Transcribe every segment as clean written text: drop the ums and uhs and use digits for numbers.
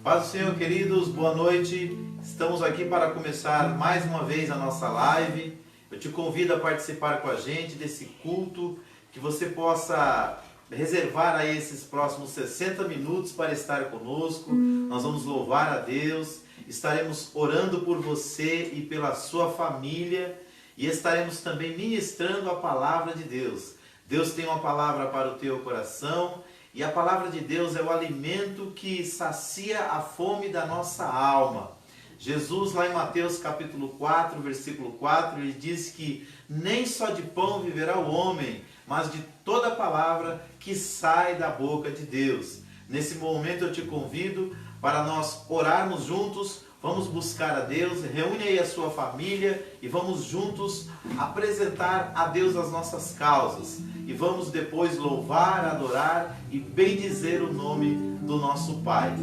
Paz do Senhor, queridos, boa noite. Estamos aqui para começar mais uma vez a nossa live. Eu te convido a participar com a gente desse culto, que você possa reservar aí esses próximos 60 minutos para estar conosco. Nós vamos louvar a Deus, estaremos orando por você e pela sua família e estaremos também ministrando a palavra de Deus. Deus tem uma palavra para o teu coração. E a palavra de Deus é o alimento que sacia a fome da nossa alma. Jesus, lá em Mateus capítulo 4, versículo 4, ele diz que nem só de pão viverá o homem, mas de toda palavra que sai da boca de Deus. Nesse momento eu te convido para nós orarmos juntos, vamos buscar a Deus, reúne aí a sua família e vamos juntos apresentar a Deus as nossas causas. E vamos depois louvar, adorar e bendizer o nome do nosso Pai.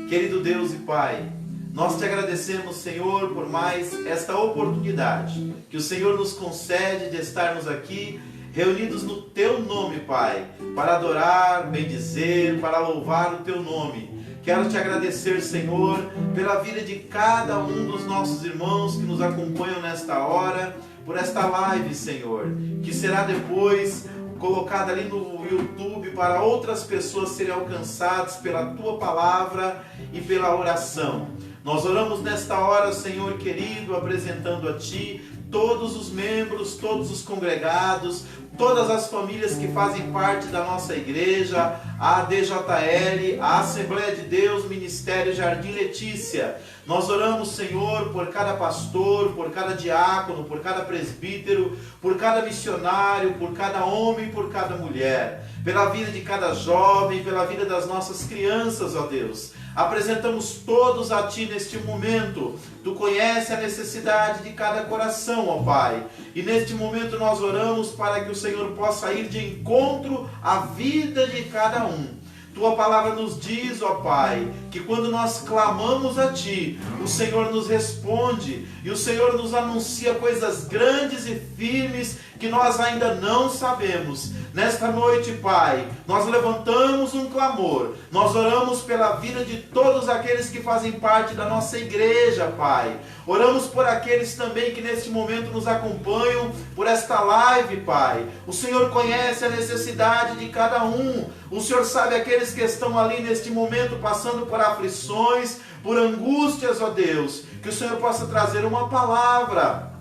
Querido Deus e Pai, nós te agradecemos, Senhor, por mais esta oportunidade que o Senhor nos concede de estarmos aqui reunidos no Teu nome, Pai, para adorar, bendizer, para louvar o Teu nome. Quero te agradecer, Senhor, pela vida de cada um dos nossos irmãos que nos acompanham nesta hora, por esta live, Senhor, que será depois colocada ali no YouTube para outras pessoas serem alcançadas pela Tua palavra e pela oração. Nós oramos nesta hora, Senhor querido, apresentando a Ti todos os membros, todos os congregados, todas as famílias que fazem parte da nossa igreja, a ADJL, a Assembleia de Deus, Ministério Jardim Letícia. Nós oramos, Senhor, por cada pastor, por cada diácono, por cada presbítero, por cada missionário, por cada homem, por cada mulher, pela vida de cada jovem, pela vida das nossas crianças, ó Deus. Apresentamos todos a Ti neste momento. Tu conheces a necessidade de cada coração, ó Pai. E neste momento nós oramos para que o Senhor possa ir de encontro à vida de cada um. Tua palavra nos diz, ó Pai, que quando nós clamamos a Ti, o Senhor nos responde e o Senhor nos anuncia coisas grandes e firmes que nós ainda não sabemos. Nesta noite, Pai, nós levantamos um clamor, nós oramos pela vida de todos aqueles que fazem parte da nossa igreja, Pai. Oramos por aqueles também que neste momento nos acompanham por esta live, Pai. O Senhor conhece a necessidade de cada um. O Senhor sabe aqueles que estão ali neste momento passando por aflições, por angústias, ó Deus. Que o Senhor possa trazer uma palavra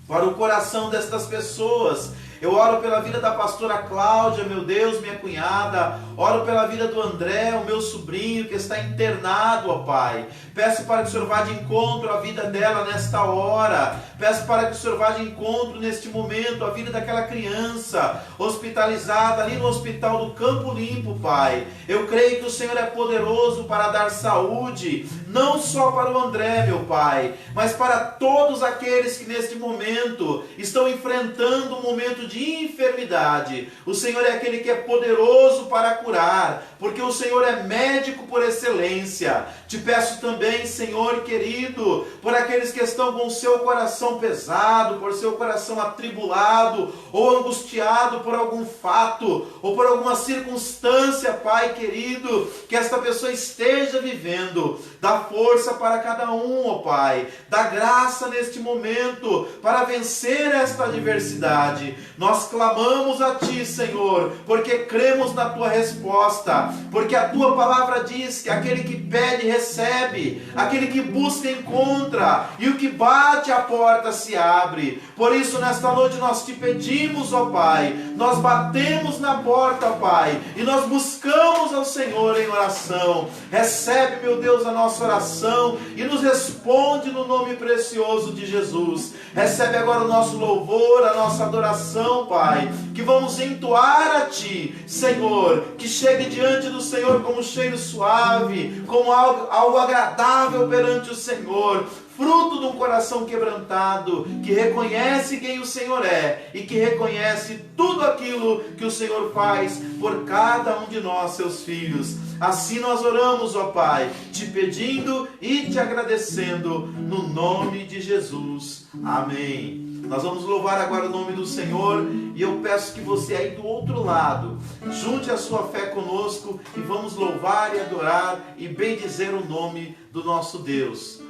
para o coração destas pessoas. Eu oro pela vida da pastora Cláudia, meu Deus, minha cunhada. Oro pela vida do André, o meu sobrinho, que está internado, ó Pai. Peço para que o Senhor vá de encontro à vida dela nesta hora. Peço para que o Senhor vá de encontro neste momento à vida daquela criança hospitalizada ali no hospital do Campo Limpo, Pai. Eu creio que o Senhor é poderoso para dar saúde, não só para o André, meu Pai, mas para todos aqueles que neste momento estão enfrentando um momento de enfermidade. O Senhor é aquele que é poderoso para curar, porque o Senhor é médico por excelência. Te peço também, Senhor querido, por aqueles que estão com o seu coração pesado, por seu coração atribulado ou angustiado por algum fato ou por alguma circunstância, Pai querido, que esta pessoa esteja vivendo. Dá força para cada um, ó Pai. Dá graça neste momento para vencer esta adversidade. Nós clamamos a Ti, Senhor, porque cremos na Tua resposta, porque a Tua palavra diz que aquele que pede recebe, aquele que busca encontra, e o que bate a porta se abre. Por isso nesta noite nós Te pedimos, ó Pai, nós batemos na porta, ó Pai, e nós buscamos ao Senhor em oração. Recebe, meu Deus, a nossa oração e nos responde no nome precioso de Jesus. Recebe agora o nosso louvor, a nossa adoração, Pai, que vamos entoar a Ti, Senhor, que chegue diante do Senhor como um cheiro suave, como algo agradável perante o Senhor, fruto de um coração quebrantado, que reconhece quem o Senhor é e que reconhece tudo aquilo que o Senhor faz por cada um de nós, seus filhos. Assim nós oramos, ó Pai, te pedindo e te agradecendo no nome de Jesus. Amém. Nós vamos louvar agora o nome do Senhor e eu peço que você aí do outro lado junte a sua fé conosco e vamos louvar e adorar e bendizer o nome do nosso Deus.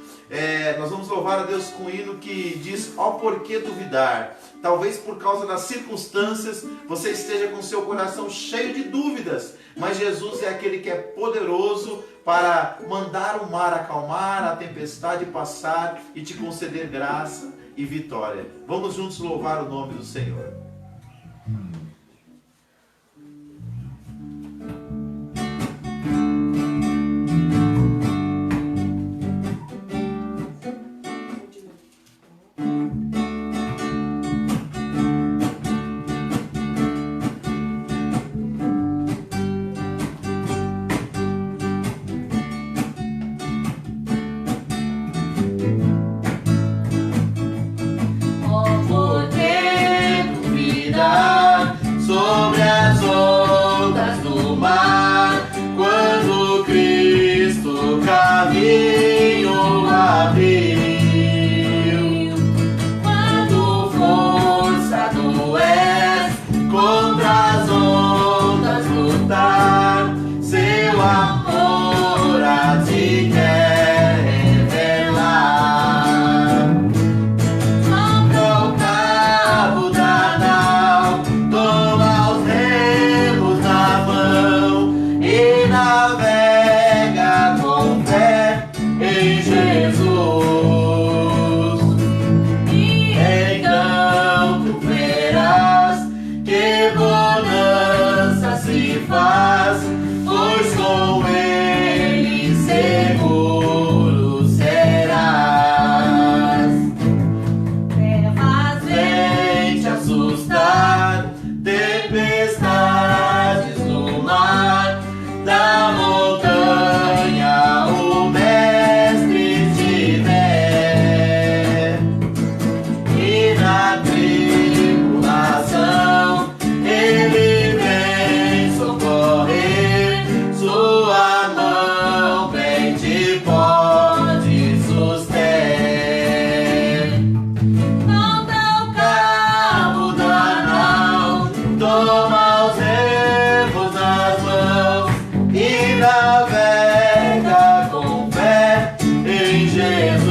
Nós vamos louvar a Deus com um hino que diz: ó, por que duvidar? Talvez por causa das circunstâncias você esteja com seu coração cheio de dúvidas, mas Jesus é aquele que é poderoso para mandar o mar acalmar, a tempestade passar e te conceder graça e vitória. Vamos juntos louvar o nome do Senhor. Sobre as ondas do mar, quando Cristo caminho abriu, quando força tu és contra as ondas lutar, seu amor a ti quer revelar. Sopra o cabo da nau, toma os remos na mão e navega com fé em Jesus. E então tu verás que bonança se faz, pois com ele seguro serás. Trevas vêm te assustar, tempestades no mar, da montanha o mestre te vê, e na tribulação ele vem socorrer, sua mão bem te pode suster. Não dá o cabo da nau, toma os remos nas mãos e navega com fé em Jesus.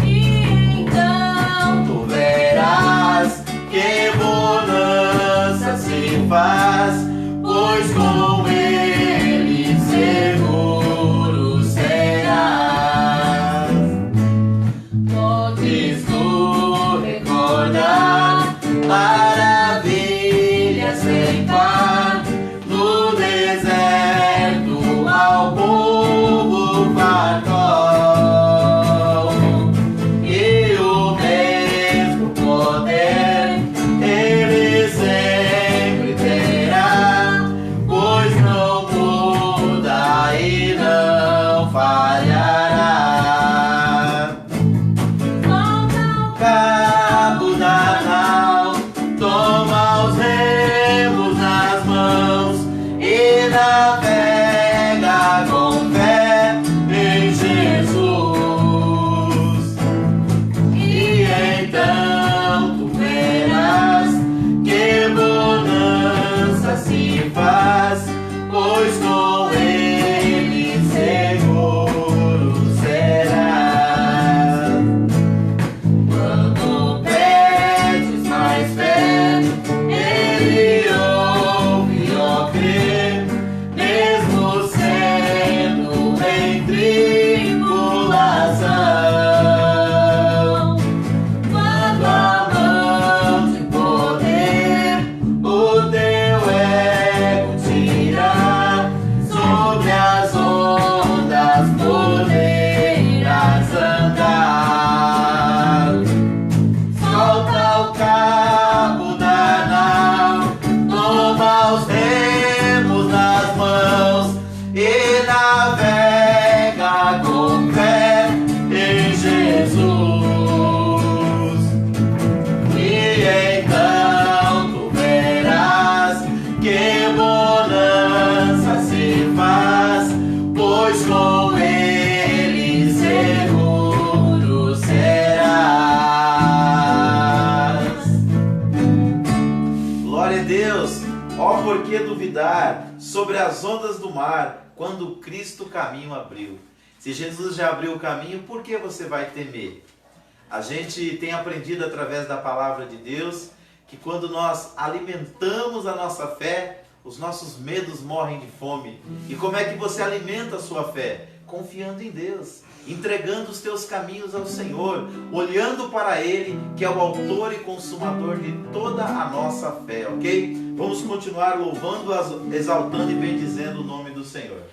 E então tu verás que bonança se faz, pois com ele seguro serás. Podes tu recordar maravilhas sem par, no deserto ao povo fartou, e o mesmo poder ele sempre terá, pois não muda e não falhará. Cabo da nau, toma os remos nas mãos e navega com fé em Jesus. E então tu verás que bonança se faz, pois com ele seguro serás. Quando pedes mais fé, ele ouve, ó, crê, mesmo sendo em tribulação. Quando a mão de poder o teu ego tirar, sobre as ondas poderás andar. Solta o cabo da nau, toma os remos nas mãos e navega com fé em Jesus. E então tu verás que bonança se faz, pois com ele seguro serás. duvidar sobre as ondas do mar, quando Cristo o caminho abriu? Se Jesus já abriu o caminho, por que você vai temer? A gente tem aprendido através da palavra de Deus que quando nós alimentamos a nossa fé, os nossos medos morrem de fome. E como é que você alimenta a sua fé? Confiando em Deus, entregando os teus caminhos ao Senhor, olhando para Ele, que é o autor e consumador de toda a nossa fé, ok? Vamos continuar louvando, exaltando e bendizendo o nome do Senhor.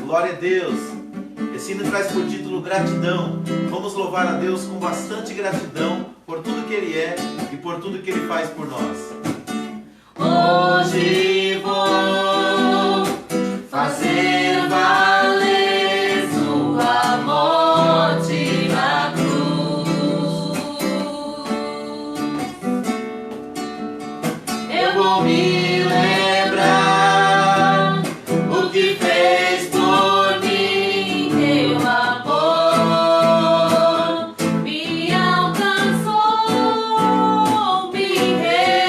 Glória a Deus. Esse hino traz por título gratidão. Vamos louvar a Deus com bastante gratidão por tudo que Ele é e por tudo que Ele faz por nós. Hoje vou fazer valer sua morte na cruz. Eu vou me lembrar o que fez por mim, teu amor me alcançou, me resgatou.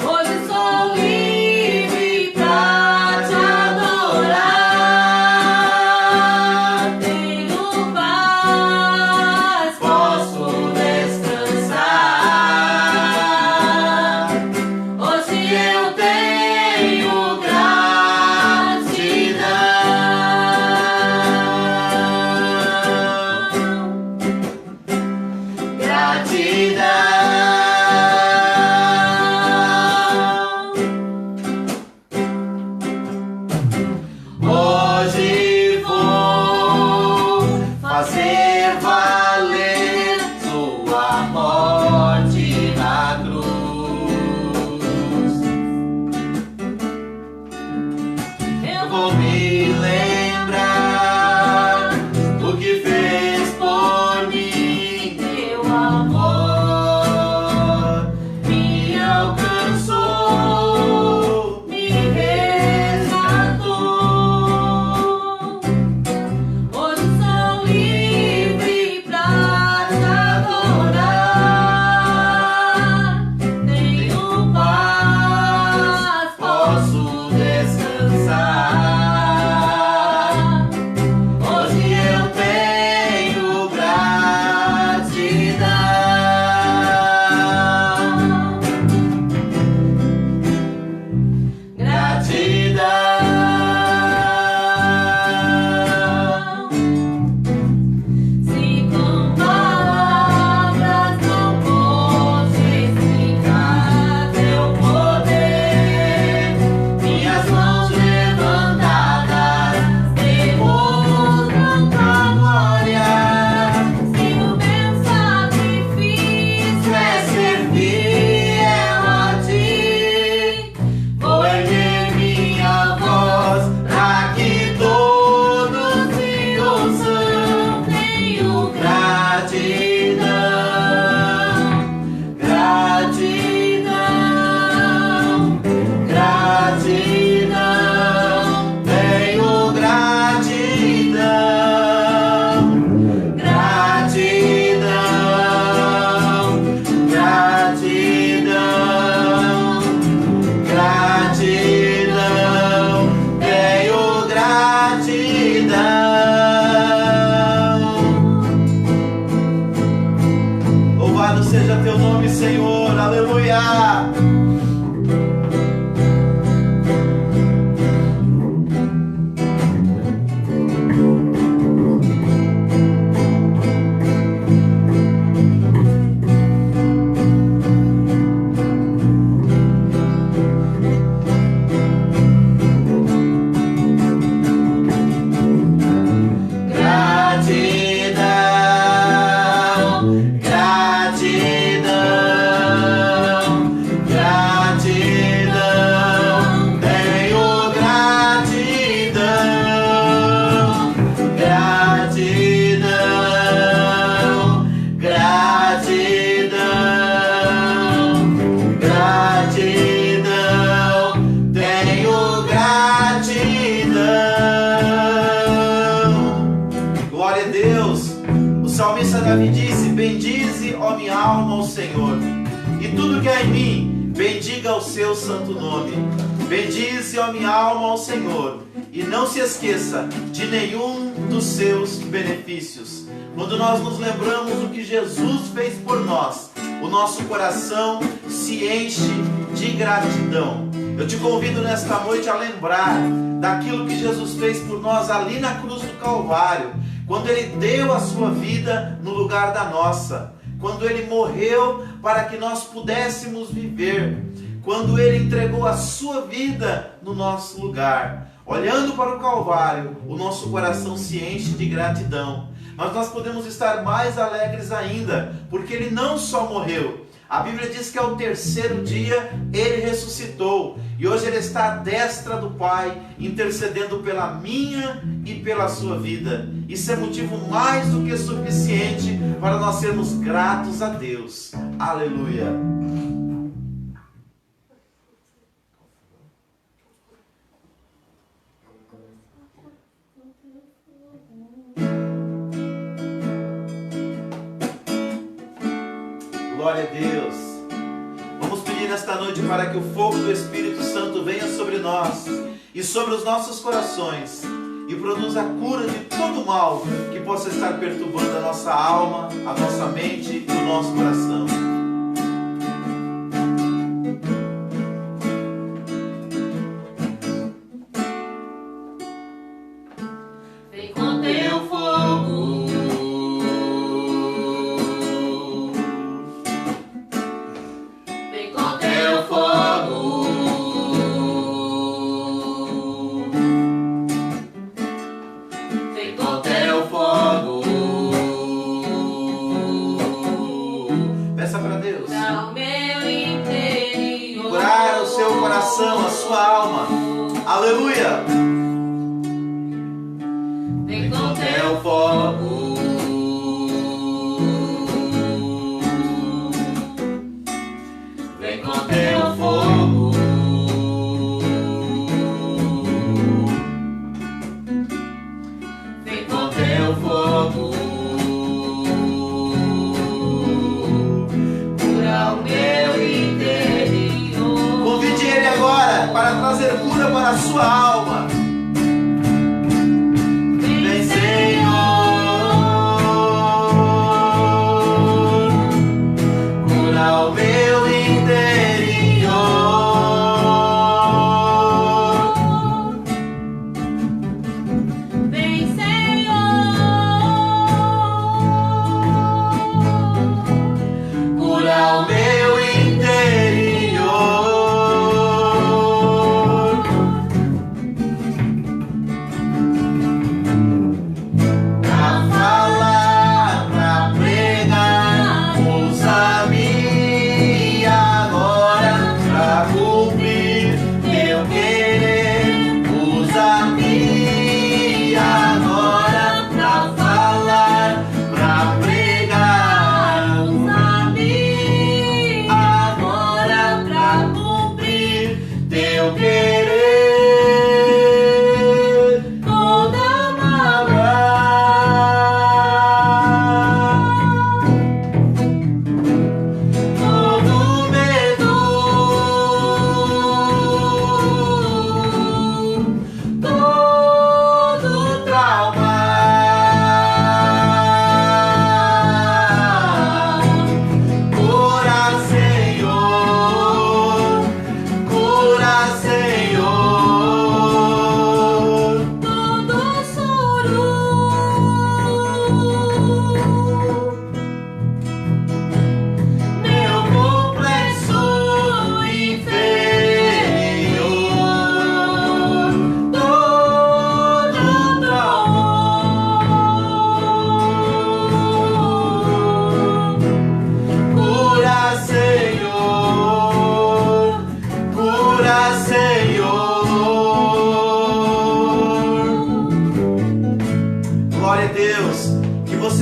Hoje sou livre pra te adorar, tenho paz, posso descansar. Hoje eu tenho gratidão. Hoje vou fazer valer sua morte na cruz. Eu vou me lembrar o que fez por mim, teu amor me alcançou, me resgatou. Hoje sou livre pra te adorar, tenho paz, posso descansar. Hoje eu tenho gratidão. Se com palavras não posso explicar teu poder, minhas mãos levantadas demonstram tua glória. Se o meu sacrifício é ser fiel a ti, vou erguer minha voz pra que todos me ouçam. Tenho gratidão, gratidão, gratidão. Tenho gratidão, gratidão, gratidão, gratidão. Tenho gratidão. Louvado seja teu nome, Senhor. Aleluia. Gratidão, gratidão, salmista Davi disse: bendize, ó minha alma, ao Senhor, e tudo que há em mim, bendiga o seu santo nome. Bendize, ó minha alma, ao Senhor, e não se esqueça de nenhum dos seus benefícios. Quando nós nos lembramos do que Jesus fez por nós, o nosso coração se enche de gratidão. Eu te convido nesta noite a lembrar daquilo que Jesus fez por nós ali na cruz do Calvário, quando Ele deu a sua vida no lugar da nossa, quando Ele morreu para que nós pudéssemos viver, quando Ele entregou a sua vida no nosso lugar. Olhando para o Calvário, o nosso coração se enche de gratidão. Mas nós podemos estar mais alegres ainda, porque Ele não só morreu. A Bíblia diz que ao terceiro dia Ele ressuscitou. E hoje Ele está à destra do Pai, intercedendo pela minha e pela sua vida. Isso é motivo mais do que suficiente para nós sermos gratos a Deus. Aleluia! Glória a Deus. Vamos pedir nesta noite para que o fogo do Espírito Santo venha sobre nós e sobre os nossos corações e produza a cura de todo mal que possa estar perturbando a nossa alma, a nossa mente e o nosso coração. Vem com teu fogo. A sua alma, aleluia. Vem com teu fogo, vem com teu fogo, vem com teu fogo, cura o meu interior. Convide Ele agora para trazer cura para a sua alma. Vem, Senhor, cura o meu interior. Vem, Senhor, cura o meu interior.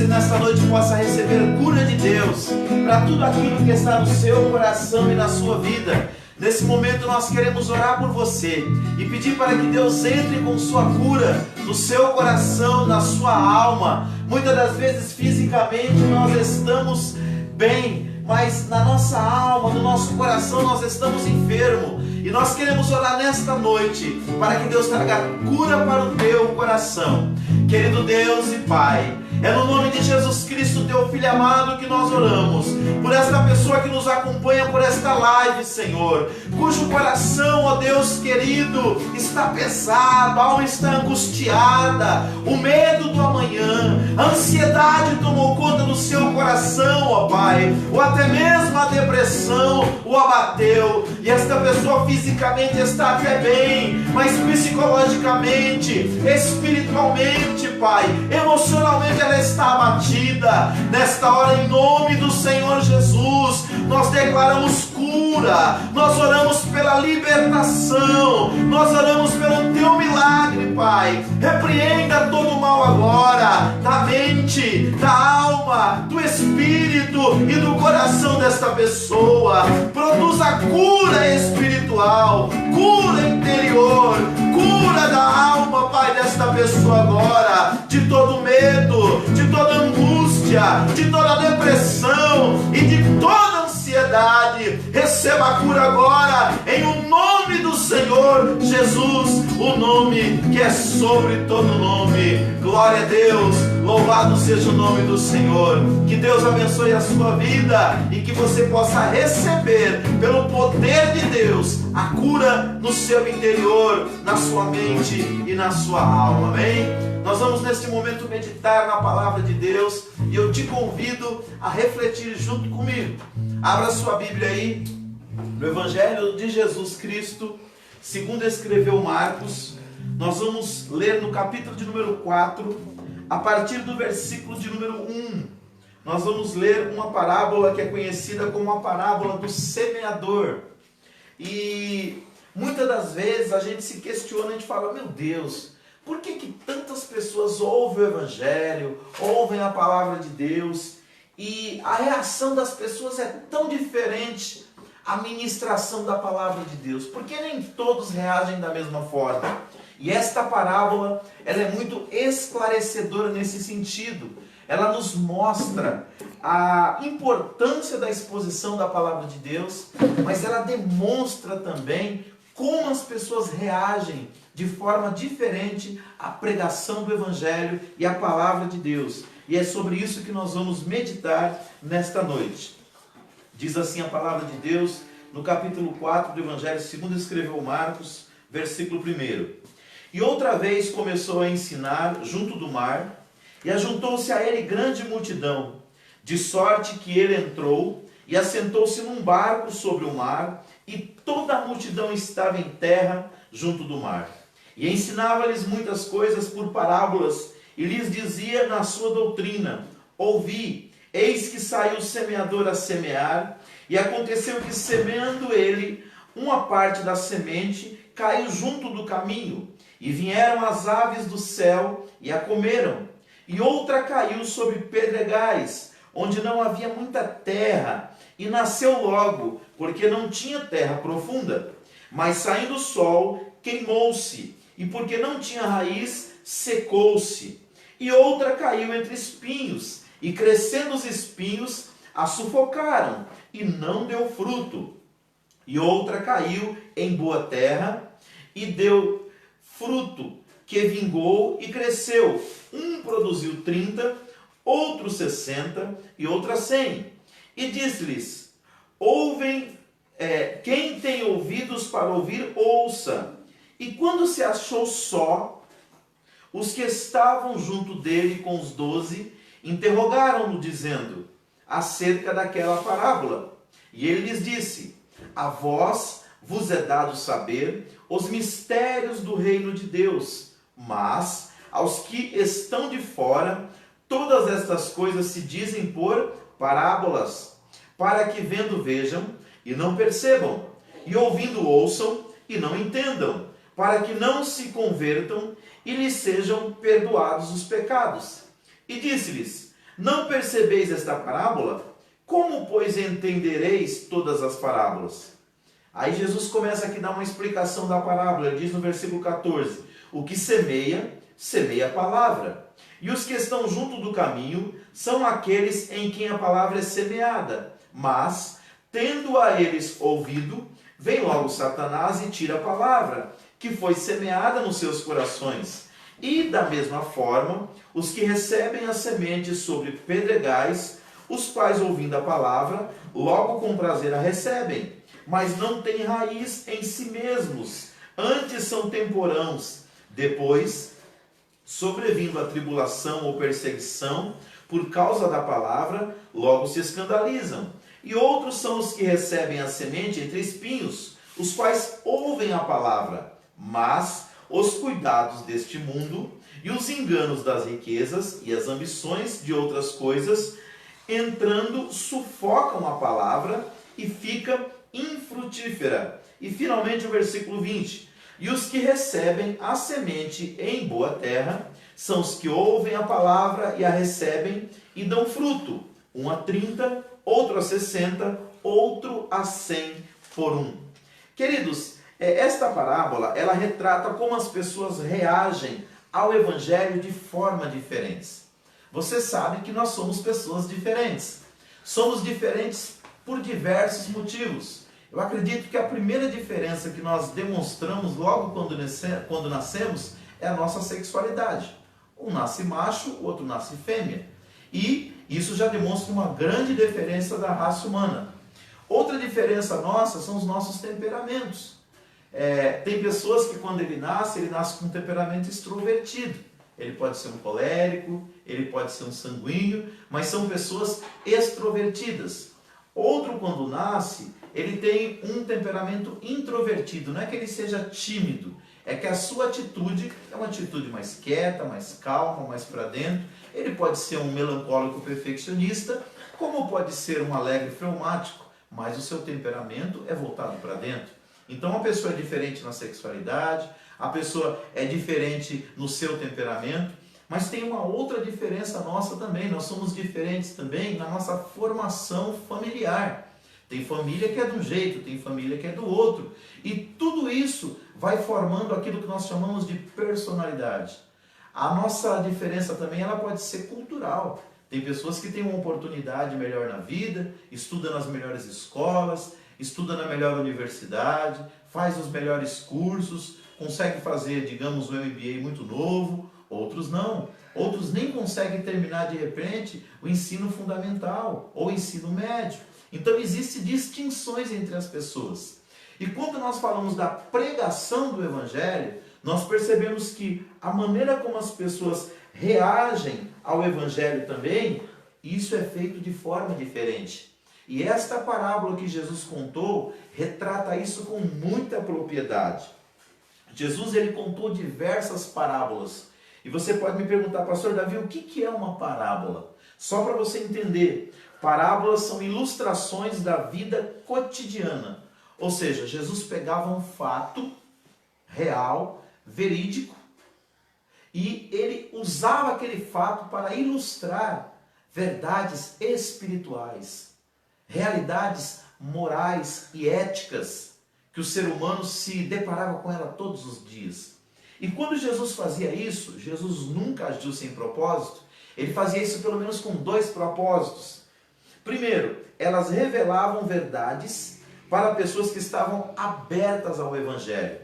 Nessa noite possa receber cura de Deus para tudo aquilo que está no seu coração e na sua vida. Nesse momento nós queremos orar por você e pedir para que Deus entre com sua cura no seu coração, na sua alma. Muitas das vezes fisicamente nós estamos bem, mas na nossa alma, no nosso coração nós estamos enfermos. E nós queremos orar nesta noite para que Deus traga cura para o teu coração. Querido Deus e Pai, é no nome de Jesus Cristo, teu Filho amado, que nós oramos. Por esta pessoa que nos acompanha por esta live, Senhor, cujo coração, ó Deus querido, está pesado, a alma está angustiada, o medo do amanhã, a ansiedade tomou conta do seu coração, ó Pai, ou até mesmo a depressão o abateu, e esta pessoa fisicamente está até bem, mas psicologicamente, espiritualmente, Pai, emocionalmente ela está abatida. Nesta hora, em nome do Senhor Jesus, nós declaramos cura, nós oramos pela libertação, nós oramos pelo teu milagre, Pai. Repreenda todo o mal agora, da mente, da alma, do espírito e do coração desta pessoa. Produza cura espiritual, cura interior, cura da alma, Pai, desta pessoa agora, de todo medo, de toda angústia, de toda depressão e de toda ansiedade. Receba a cura agora, em o nome do Senhor Jesus, o nome que é sobre todo nome. Glória a Deus, louvado seja o nome do Senhor. Que Deus abençoe a sua vida e que você possa receber, pelo poder de Deus, a cura no seu interior, na sua mente e na sua alma. Amém? Nós vamos neste momento meditar na palavra de Deus e eu te convido a refletir junto comigo. Abra sua Bíblia aí no Evangelho de Jesus Cristo, segundo escreveu Marcos. Nós vamos ler no capítulo de número 4, a partir do versículo de número 1. Nós vamos ler uma parábola que é conhecida como a parábola do semeador. E muitas das vezes a gente se questiona, a gente fala, meu Deus, por que tantas pessoas ouvem o Evangelho, ouvem a palavra de Deus, e a reação das pessoas é tão diferente à ministração da palavra de Deus? Por que nem todos reagem da mesma forma? E esta parábola, ela é muito esclarecedora nesse sentido. Ela nos mostra a importância da exposição da palavra de Deus, mas ela demonstra também como as pessoas reagem de forma diferente à pregação do Evangelho e à palavra de Deus. E é sobre isso que nós vamos meditar nesta noite. Diz assim a palavra de Deus no capítulo 4 do Evangelho segundo escreveu Marcos, versículo 1. E outra vez começou a ensinar junto do mar, e ajuntou-se a ele grande multidão, de sorte que ele entrou e assentou-se num barco sobre o mar, e toda a multidão estava em terra junto do mar. E ensinava-lhes muitas coisas por parábolas, e lhes dizia na sua doutrina: ouvi, eis que saiu o semeador a semear, e aconteceu que, semeando ele, uma parte da semente caiu junto do caminho, e vieram as aves do céu e a comeram. E outra caiu sobre pedregais, onde não havia muita terra, e nasceu logo, porque não tinha terra profunda. Mas saindo o sol, queimou-se, e porque não tinha raiz, secou-se. E outra caiu entre espinhos, e crescendo os espinhos, a sufocaram, e não deu fruto. E outra caiu em boa terra, e deu fruto, que vingou e cresceu. Um produziu 30, outro 60 e outra 100. E diz-lhes: ouvem, quem tem ouvidos para ouvir, ouça. E quando se achou só, os que estavam junto dele com os 12 interrogaram-no, dizendo acerca daquela parábola. E ele lhes disse: a vós vos é dado saber os mistérios do reino de Deus, mas aos que estão de fora, todas estas coisas se dizem por parábolas, para que vendo vejam e não percebam, e ouvindo ouçam e não entendam, para que não se convertam e lhes sejam perdoados os pecados. E disse-lhes: não percebeis esta parábola? Como, pois, entendereis todas as parábolas? Aí Jesus começa aqui a dar uma explicação da parábola. Ele diz no versículo 14: o que semeia, semeia a palavra. E os que estão junto do caminho são aqueles em quem a palavra é semeada. Mas, tendo a eles ouvido, vem logo Satanás e tira a palavra, que foi semeada nos seus corações. E, da mesma forma, os que recebem a semente sobre pedregais, os quais, ouvindo a palavra, logo com prazer a recebem, mas não têm raiz em si mesmos, antes são temporãos. Depois, sobrevindo a tribulação ou perseguição, por causa da palavra, logo se escandalizam. E outros são os que recebem a semente entre espinhos, os quais ouvem a palavra, mas os cuidados deste mundo e os enganos das riquezas e as ambições de outras coisas, entrando, sufocam a palavra e fica infrutífera. E finalmente o versículo 20. E os que recebem a semente em boa terra são os que ouvem a palavra e a recebem e dão fruto, um a 30, outro a 60, outro a 100 por um. Queridos, esta parábola, ela retrata como as pessoas reagem ao evangelho de forma diferentes. Você sabe que nós somos pessoas diferentes. Somos diferentes por diversos motivos. Eu acredito que a primeira diferença que nós demonstramos logo quando nascemos é a nossa sexualidade. Um nasce macho, o outro nasce fêmea. E isso já demonstra uma grande diferença da raça humana. Outra diferença nossa são os nossos temperamentos. Tem pessoas que quando ele nasce com um temperamento extrovertido. Ele pode ser um colérico, ele pode ser um sanguíneo, mas são pessoas extrovertidas. Outro, quando nasce, ele tem um temperamento introvertido. Não é que ele seja tímido, é que a sua atitude é uma atitude mais quieta, mais calma, mais para dentro. Ele pode ser um melancólico perfeccionista, como pode ser um alegre fleumático, mas o seu temperamento é voltado para dentro. Então a pessoa é diferente na sexualidade, a pessoa é diferente no seu temperamento, mas tem uma outra diferença nossa também. Nós somos diferentes também na nossa formação familiar. Tem família que é de um jeito, tem família que é do outro. E tudo isso vai formando aquilo que nós chamamos de personalidade. A nossa diferença também ela pode ser cultural. Tem pessoas que têm uma oportunidade melhor na vida, estuda nas melhores escolas, estuda na melhor universidade, faz os melhores cursos, consegue fazer, digamos, um MBA muito novo. Outros não. Outros nem conseguem terminar de repente o ensino fundamental ou o ensino médio. Então existem distinções entre as pessoas. E quando nós falamos da pregação do Evangelho, nós percebemos que a maneira como as pessoas reagem ao Evangelho também, isso é feito de forma diferente. E esta parábola que Jesus contou retrata isso com muita propriedade. Jesus ele contou diversas parábolas. E você pode me perguntar, pastor Davi, o que é uma parábola? Só para você entender, parábolas são ilustrações da vida cotidiana. Ou seja, Jesus pegava um fato real, verídico, e ele usava aquele fato para ilustrar verdades espirituais, realidades morais e éticas que o ser humano se deparava com ela todos os dias. E quando Jesus fazia isso, Jesus nunca agiu sem propósito. Ele fazia isso pelo menos com dois propósitos. Primeiro, elas revelavam verdades para pessoas que estavam abertas ao Evangelho.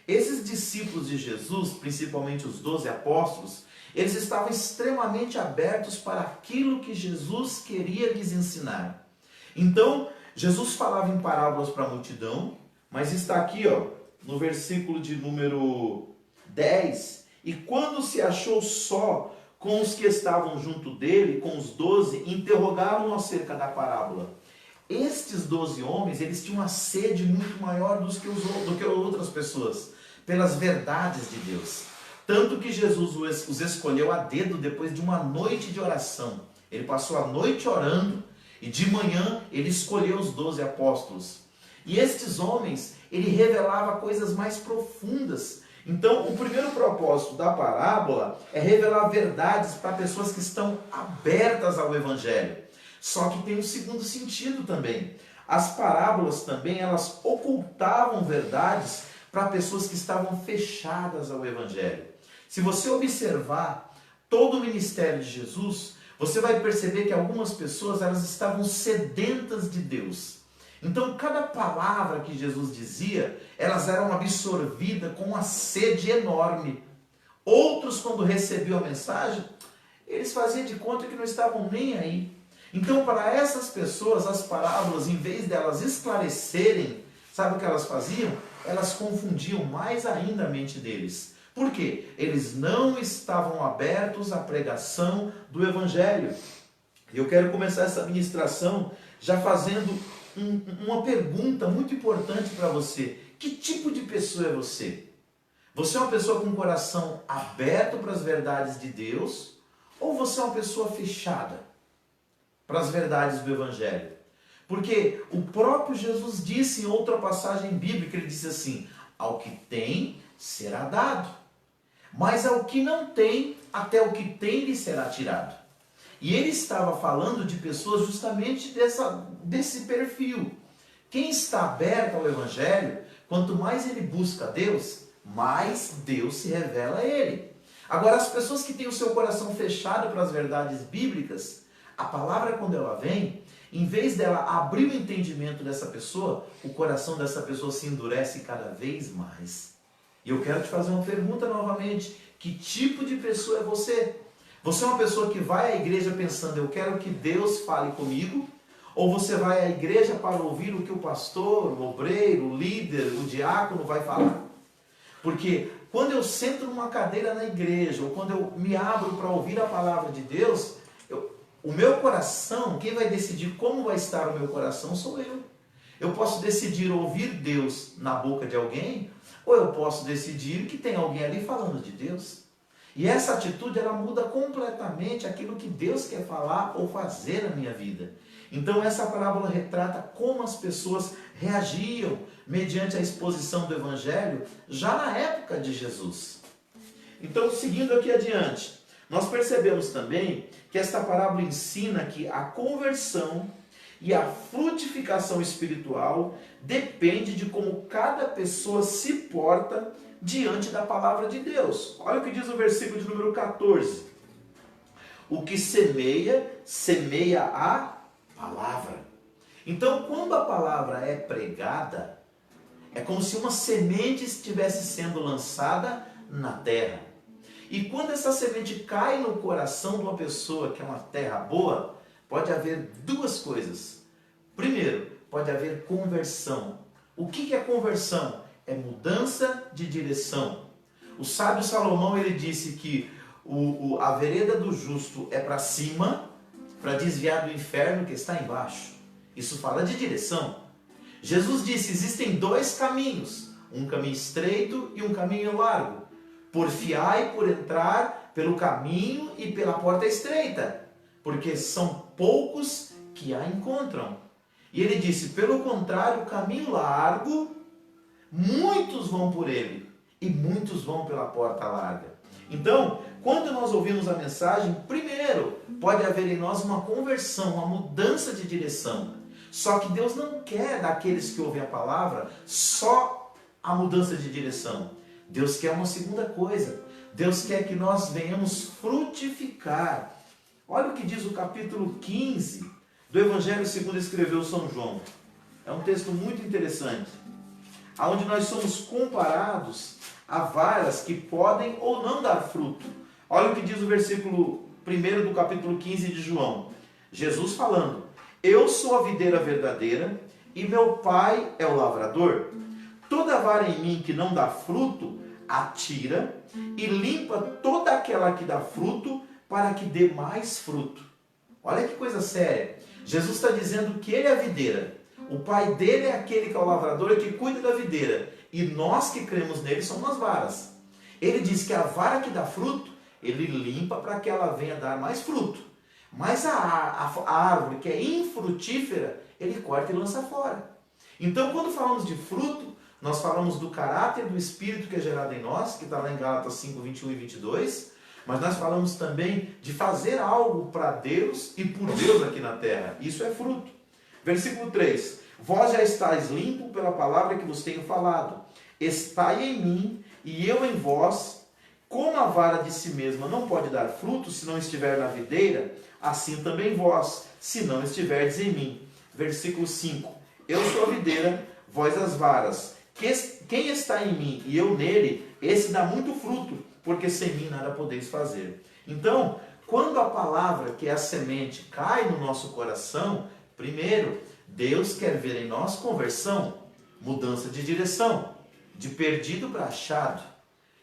Esses discípulos de Jesus, principalmente os 12 apóstolos, eles estavam extremamente abertos para aquilo que Jesus queria lhes ensinar. Então, Jesus falava em parábolas para a multidão, mas está aqui, no versículo de número 10, e quando se achou só com os que estavam junto dele, com os 12, interrogaram acerca da parábola. Estes 12 homens, eles tinham uma sede muito maior do que outras pessoas, pelas verdades de Deus. Tanto que Jesus os escolheu a dedo depois de uma noite de oração. Ele passou a noite orando e de manhã ele escolheu os 12 apóstolos. E estes homens, ele revelava coisas mais profundas. Então, o primeiro propósito da parábola é revelar verdades para pessoas que estão abertas ao Evangelho. Só que tem um segundo sentido também. as parábolas também, elas ocultavam verdades para pessoas que estavam fechadas ao Evangelho. Se você observar todo o ministério de Jesus, você vai perceber que algumas pessoas, elas estavam sedentas de Deus. Então, cada palavra que Jesus dizia, elas eram absorvidas com uma sede enorme. Outros, quando recebiam a mensagem, eles faziam de conta que não estavam nem aí. Então, para essas pessoas, as parábolas, em vez delas esclarecerem, sabe o que elas faziam? Elas confundiam mais ainda a mente deles. Por quê? Eles não estavam abertos à pregação do Evangelho. Eu quero começar essa ministração já fazendo uma pergunta muito importante para você. Que tipo de pessoa é você? Você é uma pessoa com o coração aberto para as verdades de Deus? Ou você é uma pessoa fechada para as verdades do Evangelho? Porque o próprio Jesus disse em outra passagem bíblica, ele disse assim: ao que tem, será dado. Mas ao que não tem, até o que tem lhe será tirado. E ele estava falando de pessoas justamente desse perfil. Quem está aberto ao Evangelho, quanto mais ele busca Deus, mais Deus se revela a ele. Agora, as pessoas que têm o seu coração fechado para as verdades bíblicas, a palavra, quando ela vem, em vez dela abrir o entendimento dessa pessoa, o coração dessa pessoa se endurece cada vez mais. E eu quero te fazer uma pergunta novamente: que tipo de pessoa é você? Você é uma pessoa que vai à igreja pensando, eu quero que Deus fale comigo? Ou você vai à igreja para ouvir o que o pastor, o obreiro, o líder, o diácono vai falar? Porque quando eu sento numa cadeira na igreja, ou quando eu me abro para ouvir a palavra de Deus, o meu coração, quem vai decidir como vai estar o meu coração sou eu. Eu posso decidir ouvir Deus na boca de alguém, ou eu posso decidir que tem alguém ali falando de Deus. E essa atitude, ela muda completamente aquilo que Deus quer falar ou fazer na minha vida. Então essa parábola retrata como as pessoas reagiam mediante a exposição do Evangelho já na época de Jesus. Então, seguindo aqui adiante, nós percebemos também que esta parábola ensina que a conversão e a frutificação espiritual depende de como cada pessoa se porta diante da palavra de Deus. Olha o que diz o versículo de número 14. O que semeia, semeia a palavra. Então, quando a palavra é pregada, é como se uma semente estivesse sendo lançada na terra. E quando essa semente cai no coração de uma pessoa que é uma terra boa, pode haver duas coisas. Primeiro, pode haver conversão. O que é conversão? É mudança de direção. O sábio Salomão, ele disse que a vereda do justo é para cima, para desviar do inferno que está embaixo. Isso fala de direção. Jesus disse, existem dois caminhos, um caminho estreito e um caminho largo. Porfiai por entrar pelo caminho e pela porta estreita, porque são poucos que a encontram. E ele disse, pelo contrário, o caminho largo, muitos vão por ele, e muitos vão pela porta larga. Então, quando nós ouvimos a mensagem, primeiro, pode haver em nós uma conversão, uma mudança de direção. Só que Deus não quer daqueles que ouvem a palavra só a mudança de direção. Deus quer uma segunda coisa. Deus quer que nós venhamos frutificar. Olha o que diz o capítulo 15 do Evangelho segundo escreveu São João. É um texto muito interessante, onde nós somos comparados a varas que podem ou não dar fruto. Olha o que diz o versículo 1 do capítulo 15 de João. Jesus falando, eu sou a videira verdadeira e meu pai é o lavrador. Toda vara em mim que não dá fruto, atira e limpa toda aquela que dá fruto para que dê mais fruto. Olha que coisa séria. Jesus está dizendo que ele é a videira. O pai dele é aquele que é o lavrador e que cuida da videira. E nós que cremos nele somos as varas. Ele diz que a vara que dá fruto, ele limpa para que ela venha dar mais fruto. Mas a árvore que é infrutífera, ele corta e lança fora. Então, quando falamos de fruto, nós falamos do caráter do Espírito que é gerado em nós, que está lá em Gálatas 5, 21 e 22. Mas nós falamos também de fazer algo para Deus e por Deus aqui na terra. Isso é fruto. Versículo 3. Vós já estáis limpo pela palavra que vos tenho falado. Estai em mim e eu em vós. Como a vara de si mesma não pode dar fruto se não estiver na videira, assim também vós, se não estiverdes em mim. Versículo 5. Eu sou a videira, vós as varas. Quem está em mim e eu nele, esse dá muito fruto, porque sem mim nada podeis fazer. Então, quando a palavra, que é a semente, cai no nosso coração, primeiro, Deus quer ver em nós conversão, mudança de direção, de perdido para achado,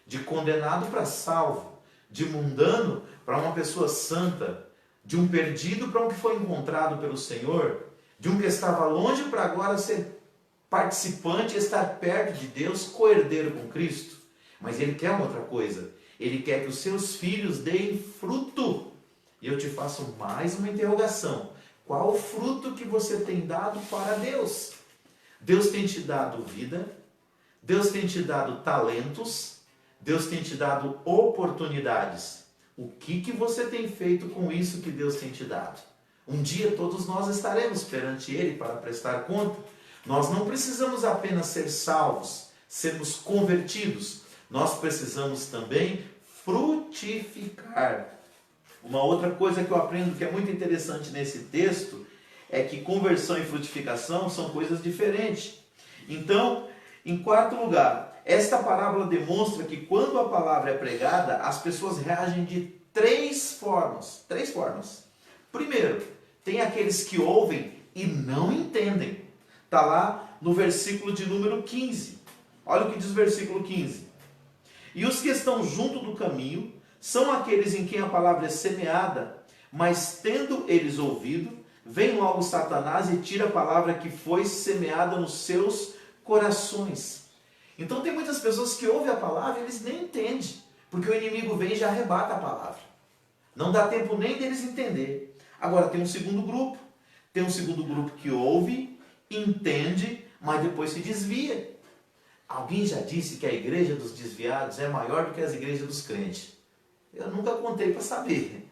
de condenado para salvo, de mundano para uma pessoa santa, de um perdido para um que foi encontrado pelo Senhor, de um que estava longe para agora ser participante e estar perto de Deus, co-herdeiro com Cristo. Mas Ele quer uma outra coisa. Ele quer que os seus filhos deem fruto. E eu te faço mais uma interrogação. Qual o fruto que você tem dado para Deus? Deus tem te dado vida, Deus tem te dado talentos, Deus tem te dado oportunidades. O que você tem feito com isso que Deus tem te dado? Um dia todos nós estaremos perante Ele para prestar conta. Nós não precisamos apenas ser salvos, sermos convertidos. Nós precisamos também frutificar. Uma outra coisa que eu aprendo que é muito interessante nesse texto é que conversão e frutificação são coisas diferentes. Então, em quarto lugar, esta parábola demonstra que quando a palavra é pregada, as pessoas reagem de três formas. Três formas. Primeiro, tem aqueles que ouvem e não entendem. Está lá no versículo de número 15. Olha o que diz o versículo 15. E os que estão junto do caminho são aqueles em quem a palavra é semeada, mas tendo eles ouvido, vem logo Satanás e tira a palavra que foi semeada nos seus corações. Então tem muitas pessoas que ouvem a palavra e eles nem entendem, porque o inimigo vem e já arrebata a palavra. Não dá tempo nem deles entender. Agora tem um segundo grupo. Tem um segundo grupo que ouve, entende, mas depois se desvia. Alguém já disse que a igreja dos desviados é maior do que as igrejas dos crentes. Eu nunca contei para saber.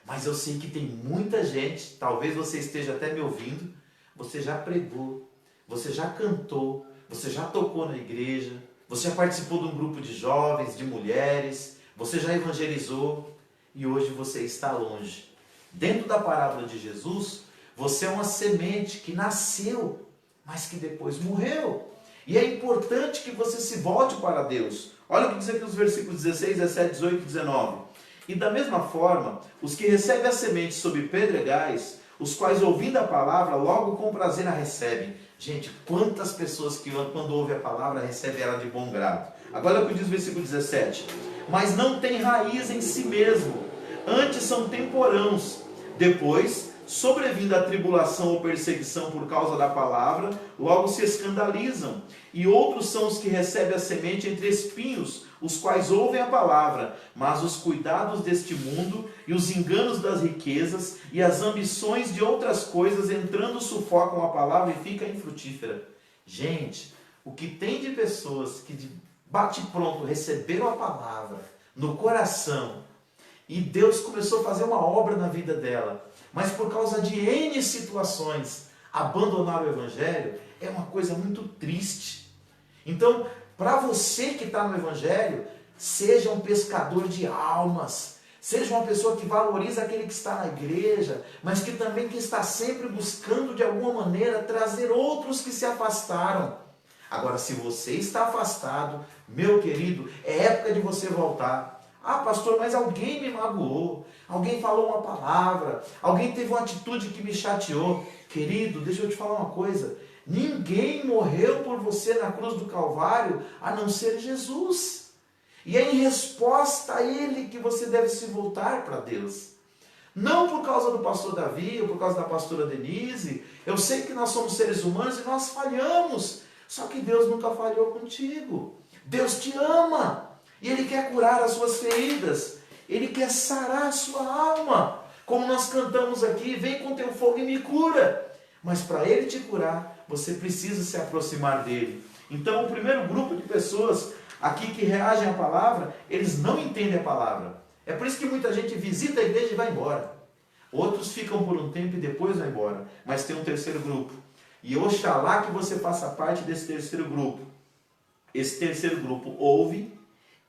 Mas eu sei que tem muita gente, talvez você esteja até me ouvindo, você já pregou, você já cantou, você já tocou na igreja, você já participou de um grupo de jovens, de mulheres, você já evangelizou e hoje você está longe. Dentro da parábola de Jesus, você é uma semente que nasceu, mas que depois morreu. E é importante que você se volte para Deus. Olha o que diz aqui nos versículos 16, 17, 18 e 19. E da mesma forma, os que recebem a semente sob pedregais, os quais ouvindo a palavra, logo com prazer a recebem. Gente, quantas pessoas que quando ouvem a palavra, recebem ela de bom grado. Agora olha o que diz o versículo 17. Mas não tem raiz em si mesmo, antes são temporãos. Depois, sobrevindo a tribulação ou perseguição por causa da palavra, logo se escandalizam. E outros são os que recebem a semente entre espinhos, os quais ouvem a palavra, mas os cuidados deste mundo e os enganos das riquezas e as ambições de outras coisas entrando sufocam a palavra e fica infrutífera. Gente, o que tem de pessoas que de bate pronto receberam a palavra no coração e Deus começou a fazer uma obra na vida dela, mas por causa de N situações abandonaram o Evangelho, é uma coisa muito triste. Então, para você que está no Evangelho, seja um pescador de almas, seja uma pessoa que valoriza aquele que está na igreja, mas que também que está sempre buscando de alguma maneira trazer outros que se afastaram. Agora, se você está afastado, meu querido, é época de você voltar. Ah, pastor, mas alguém me magoou, alguém falou uma palavra, alguém teve uma atitude que me chateou. Querido, deixa eu te falar uma coisa. Ninguém morreu por você na cruz do Calvário, a não ser Jesus. E é em resposta a Ele que você deve se voltar para Deus. Não por causa do pastor Davi, ou por causa da pastora Denise. Eu sei que nós somos seres humanos e nós falhamos. Só que Deus nunca falhou contigo. Deus te ama. E Ele quer curar as suas feridas. Ele quer sarar a sua alma. Como nós cantamos aqui, vem com teu fogo e me cura. Mas para Ele te curar, você precisa se aproximar dEle. Então o primeiro grupo de pessoas aqui que reagem à palavra, eles não entendem a palavra. É por isso que muita gente visita a igreja e vai embora. Outros ficam por um tempo e depois vai embora. Mas tem um terceiro grupo. E oxalá que você faça parte desse terceiro grupo. Esse terceiro grupo ouve,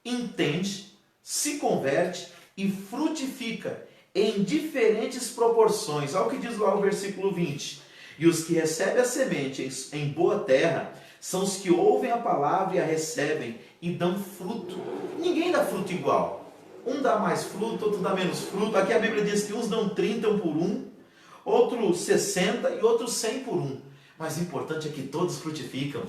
entende, se converte e frutifica em diferentes proporções. Olha o que diz lá o versículo 20. E os que recebem a semente em boa terra são os que ouvem a palavra e a recebem e dão fruto. Ninguém dá fruto igual. Um dá mais fruto, outro dá menos fruto. Aqui a Bíblia diz que uns dão 30 por um, outros 60 e outros 100 por um. Mas o importante é que todos frutificam.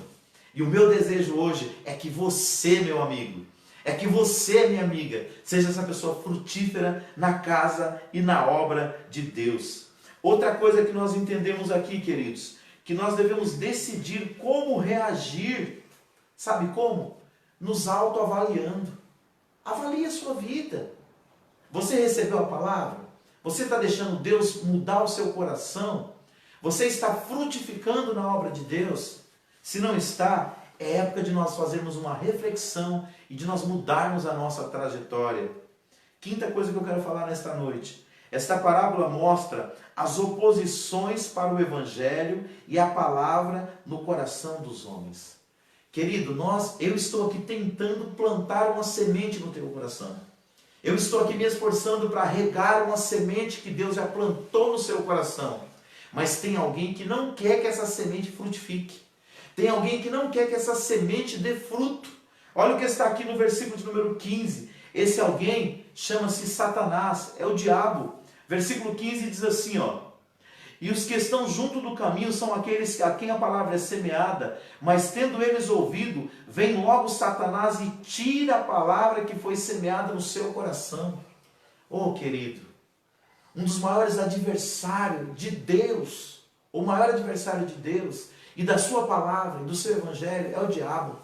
E o meu desejo hoje é que você, meu amigo, é que você, minha amiga, seja essa pessoa frutífera na casa e na obra de Deus. Outra coisa que nós entendemos aqui, queridos, que nós devemos decidir como reagir. Sabe como? Nos autoavaliando. Avalie a sua vida. Você recebeu a palavra? Você está deixando Deus mudar o seu coração? Você está frutificando na obra de Deus? Se não está, é época de nós fazermos uma reflexão e de nós mudarmos a nossa trajetória. Quinta coisa que eu quero falar nesta noite. Esta parábola mostra as oposições para o Evangelho e a palavra no coração dos homens. Querido, eu estou aqui tentando plantar uma semente no teu coração. Eu estou aqui me esforçando para regar uma semente que Deus já plantou no seu coração. Mas tem alguém que não quer que essa semente frutifique. Tem alguém que não quer que essa semente dê fruto. Olha o que está aqui no versículo de número 15. Esse alguém chama-se Satanás, é o diabo. Versículo 15 diz assim, ó. E os que estão junto do caminho são aqueles a quem a palavra é semeada, mas tendo eles ouvido, vem logo Satanás e tira a palavra que foi semeada no seu coração. Oh, querido, um dos maiores adversários de Deus, o maior adversário de Deus e da sua palavra, e do seu evangelho, é o diabo.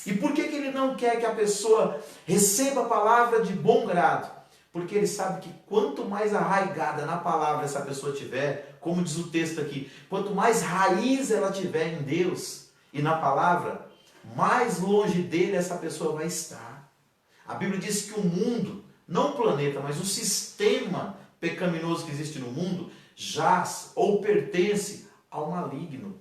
E por que ele não quer que a pessoa receba a palavra de bom grado? Porque ele sabe que quanto mais arraigada na palavra essa pessoa tiver, como diz o texto aqui, quanto mais raiz ela tiver em Deus e na palavra, mais longe dele essa pessoa vai estar. A Bíblia diz que o mundo, não o planeta, mas o sistema pecaminoso que existe no mundo, jaz ou pertence ao maligno.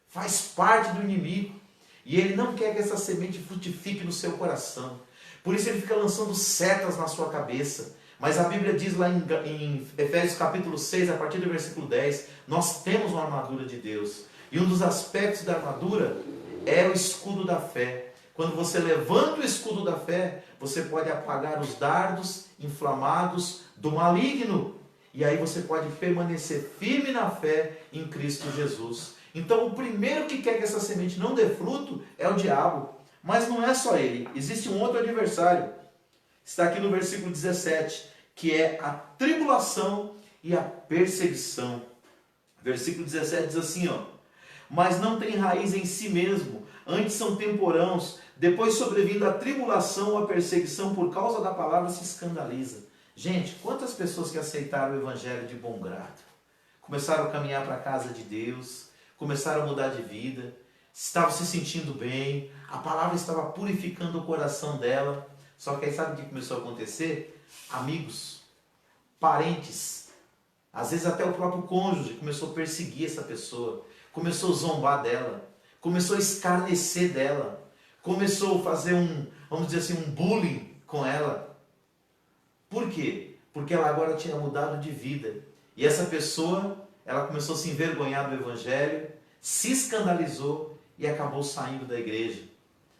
Faz parte do inimigo. E ele não quer que essa semente frutifique no seu coração. Por isso ele fica lançando setas na sua cabeça. Mas a Bíblia diz lá em Efésios capítulo 6, a partir do versículo 10, nós temos uma armadura de Deus. E um dos aspectos da armadura é o escudo da fé. Quando você levanta o escudo da fé, você pode apagar os dardos inflamados do maligno. E aí você pode permanecer firme na fé em Cristo Jesus. Então o primeiro que quer que essa semente não dê fruto é o diabo. Mas não é só ele, existe um outro adversário. Está aqui no versículo 17, que é a tribulação e a perseguição. Versículo 17 diz assim, ó. Mas não tem raiz em si mesmo, antes são temporãos, depois sobrevindo a tribulação ou a perseguição por causa da palavra se escandaliza. Gente, quantas pessoas que aceitaram o evangelho de bom grado, começaram a caminhar para a casa de Deus, começaram a mudar de vida, estavam se sentindo bem, a palavra estava purificando o coração dela. Só que aí sabe o que começou a acontecer? Amigos, parentes, às vezes até o próprio cônjuge começou a perseguir essa pessoa, começou a zombar dela, começou a escarnecer dela, começou a fazer vamos dizer assim, um bullying com ela. Por quê? Porque ela agora tinha mudado de vida. E essa pessoa, ela começou a se envergonhar do evangelho, se escandalizou e acabou saindo da igreja.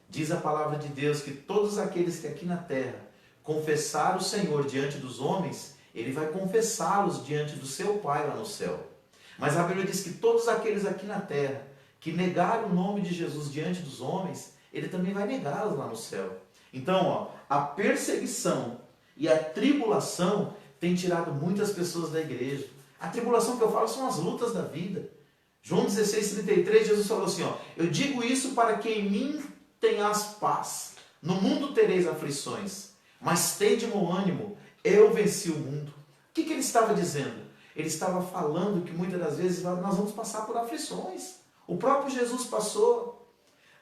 Diz a palavra de Deus que todos aqueles que aqui na terra confessaram o Senhor diante dos homens, Ele vai confessá-los diante do seu Pai lá no céu. Mas a Bíblia diz que todos aqueles aqui na terra que negaram o nome de Jesus diante dos homens, Ele também vai negá-los lá no céu. Então, ó, a perseguição e a tribulação tem tirado muitas pessoas da igreja. A tribulação que eu falo são as lutas da vida. João 16:33, Jesus falou assim, ó, eu digo isso para que em mim tenhas paz. No mundo tereis aflições, mas tende bom ânimo, eu venci o mundo. O que ele estava dizendo? Ele estava falando que muitas das vezes nós vamos passar por aflições. O próprio Jesus passou.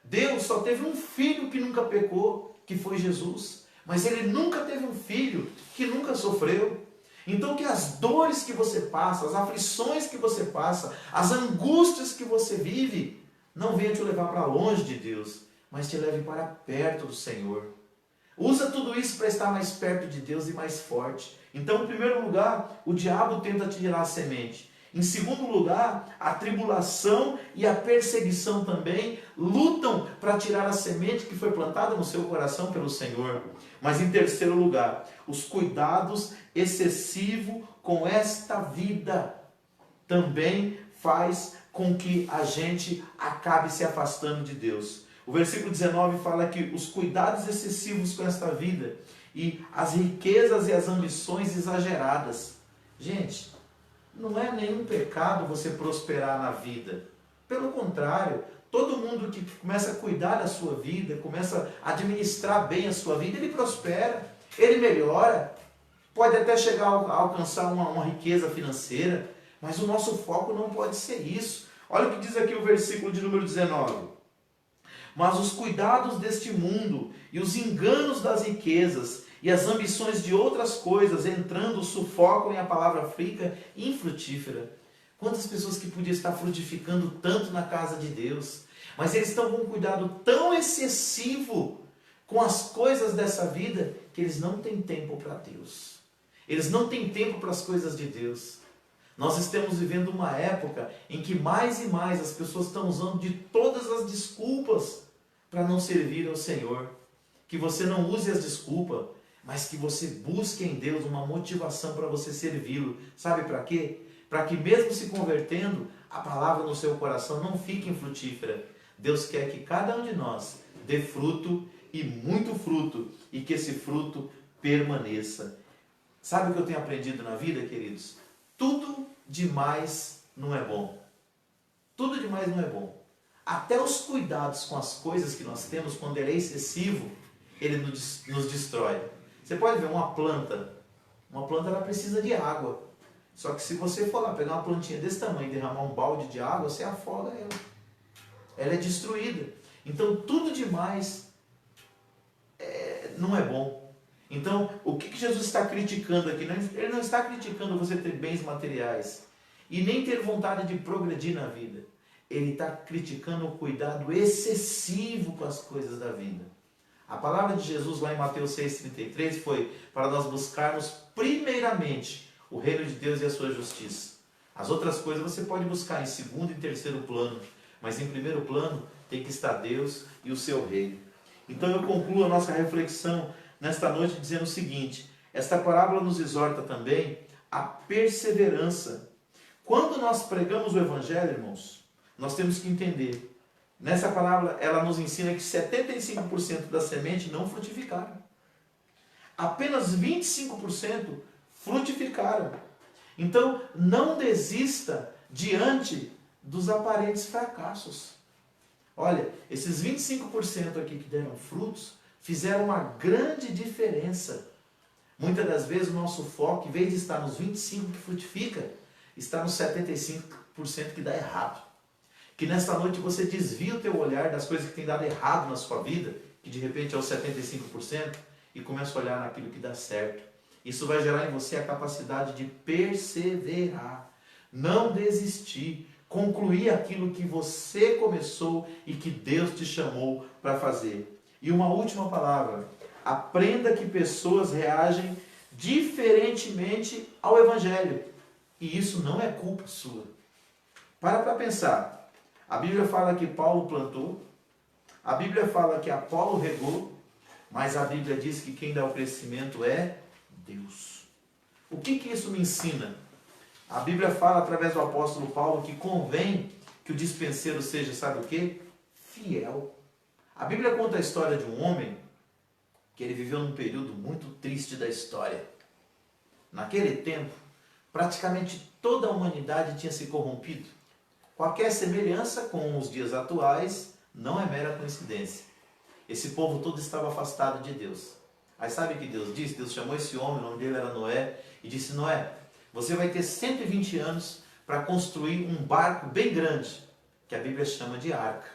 Deus só teve um filho que nunca pecou, que foi Jesus. Mas ele nunca teve um filho que nunca sofreu. Então que as dores que você passa, as aflições que você passa, as angústias que você vive, não venham te levar para longe de Deus, mas te leve para perto do Senhor. Usa tudo isso para estar mais perto de Deus e mais forte. Então, em primeiro lugar, o diabo tenta te tirar a semente. Em segundo lugar, a tribulação e a perseguição também lutam para tirar a semente que foi plantada no seu coração pelo Senhor. Mas em terceiro lugar, os cuidados excessivos com esta vida também faz com que a gente acabe se afastando de Deus. O versículo 19 fala que os cuidados excessivos com esta vida e as riquezas e as ambições exageradas. Gente, não é nenhum pecado você prosperar na vida. Pelo contrário, todo mundo que começa a cuidar da sua vida, começa a administrar bem a sua vida, ele prospera, ele melhora, pode até chegar a alcançar uma riqueza financeira, mas o nosso foco não pode ser isso. Olha o que diz aqui o versículo de número 19. Mas os cuidados deste mundo e os enganos das riquezas e as ambições de outras coisas entrando sufocam em a palavra rica e infrutífera. Quantas pessoas que podiam estar frutificando tanto na casa de Deus, mas eles estão com um cuidado tão excessivo com as coisas dessa vida que eles não têm tempo para Deus. Eles não têm tempo para as coisas de Deus. Nós estamos vivendo uma época em que mais e mais as pessoas estão usando de todas as desculpas para não servir ao Senhor. Que você não use as desculpas, mas que você busque em Deus uma motivação para você servi-lo. Sabe para quê? Para que mesmo se convertendo, a palavra no seu coração não fique infrutífera. Deus quer que cada um de nós dê fruto e muito fruto, e que esse fruto permaneça. Sabe o que eu tenho aprendido na vida, queridos? Tudo demais não é bom. Tudo demais não é bom. Até os cuidados com as coisas que nós temos, quando ele é excessivo, ele nos destrói. Você pode ver uma planta ela precisa de água. Só que se você for lá pegar uma plantinha desse tamanho e derramar um balde de água, você afoga ela. Ela é destruída. Então tudo demais não é bom. Então o que Jesus está criticando aqui? Ele não está criticando você ter bens materiais e nem ter vontade de progredir na vida. Ele está criticando o cuidado excessivo com as coisas da vida. A palavra de Jesus lá em Mateus 6,33 foi para nós buscarmos primeiramente o reino de Deus e a sua justiça. As outras coisas você pode buscar em segundo e terceiro plano, mas em primeiro plano tem que estar Deus e o seu reino. Então eu concluo a nossa reflexão nesta noite dizendo o seguinte: esta parábola nos exorta também a perseverança. Quando nós pregamos o Evangelho, irmãos, nós temos que entender. Nessa palavra, ela nos ensina que 75% da semente não frutificaram. Apenas 25% frutificaram. Então, não desista diante dos aparentes fracassos. Olha, esses 25% aqui que deram frutos, fizeram uma grande diferença. Muitas das vezes o nosso foco, em vez de estar nos 25% que frutifica, está nos 75% que dá errado. Que nesta noite você desvie o teu olhar das coisas que tem dado errado na sua vida, que de repente é os 75%, e comece a olhar naquilo que dá certo. Isso vai gerar em você a capacidade de perseverar, não desistir, concluir aquilo que você começou e que Deus te chamou para fazer. E uma última palavra: aprenda que pessoas reagem diferentemente ao Evangelho. E isso não é culpa sua. Para pensar. A Bíblia fala que Paulo plantou, a Bíblia fala que Apolo regou, mas a Bíblia diz que quem dá o crescimento é Deus. O que isso me ensina? A Bíblia fala através do apóstolo Paulo que convém que o dispenseiro seja, sabe o quê? Fiel. A Bíblia conta a história de um homem que ele viveu num período muito triste da história. Naquele tempo, praticamente toda a humanidade tinha se corrompido. Qualquer semelhança com os dias atuais não é mera coincidência. Esse povo todo estava afastado de Deus. Aí sabe o que Deus disse? Deus chamou esse homem, o nome dele era Noé, e disse: Noé, você vai ter 120 anos para construir um barco bem grande, que a Bíblia chama de arca.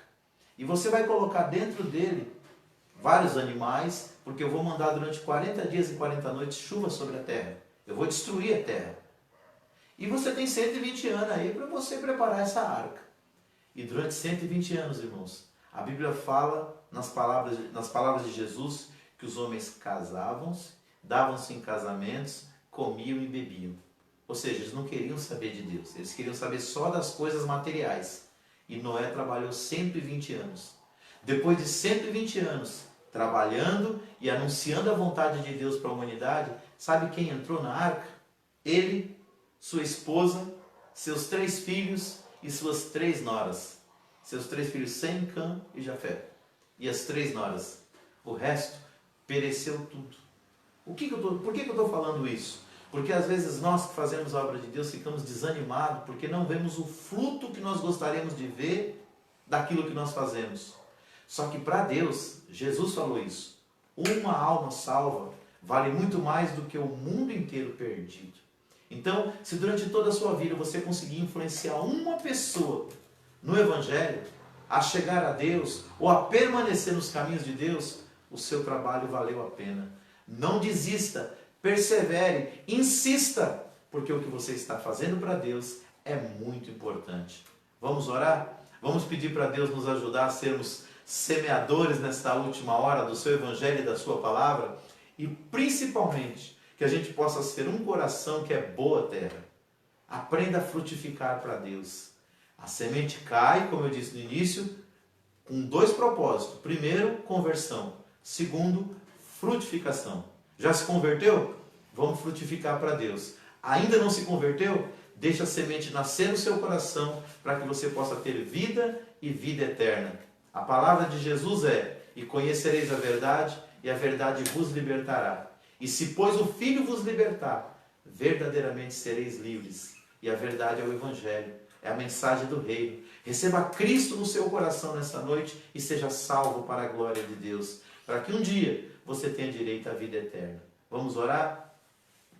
E você vai colocar dentro dele vários animais, porque eu vou mandar durante 40 dias e 40 noites chuva sobre a terra. eu vou destruir a terra. E você tem 120 anos aí para você preparar essa arca. E durante 120 anos, irmãos, a Bíblia fala nas palavras de Jesus que os homens casavam-se, davam-se em casamentos, comiam e bebiam. Ou seja, eles não queriam saber de Deus, eles queriam saber só das coisas materiais. E Noé trabalhou 120 anos. Depois de 120 anos trabalhando e anunciando a vontade de Deus para a humanidade, sabe quem entrou na arca? Ele, sua esposa, seus 3 filhos e suas 3 noras. Seus 3 filhos, Sem, Cã e Jafé. E as 3 noras. O resto pereceu tudo. Por que eu estou falando isso? Porque às vezes nós que fazemos a obra de Deus ficamos desanimados porque não vemos o fruto que nós gostaríamos de ver daquilo que nós fazemos. Só que para Deus, Jesus falou isso, uma alma salva vale muito mais do que o mundo inteiro perdido. Então, se durante toda a sua vida você conseguir influenciar uma pessoa no Evangelho, a chegar a Deus ou a permanecer nos caminhos de Deus, o seu trabalho valeu a pena. Não desista, persevere, insista, porque o que você está fazendo para Deus é muito importante. Vamos orar? Vamos pedir para Deus nos ajudar a sermos semeadores nesta última hora do seu Evangelho e da sua palavra, e principalmente que a gente possa ser um coração que é boa terra. Aprenda a frutificar para Deus. A semente cai, como eu disse no início, com 2 propósitos. Primeiro, conversão. Segundo, frutificação. Já se converteu? Vamos frutificar para Deus. Ainda não se converteu? Deixa a semente nascer no seu coração para que você possa ter vida e vida eterna. A palavra de Jesus é: e conhecereis a verdade, e a verdade vos libertará. E se, pois, o Filho vos libertar, verdadeiramente sereis livres. E a verdade é o Evangelho, é a mensagem do Reino. Receba Cristo no seu coração nesta noite e seja salvo para a glória de Deus, para que um dia você tenha direito à vida eterna. Vamos orar?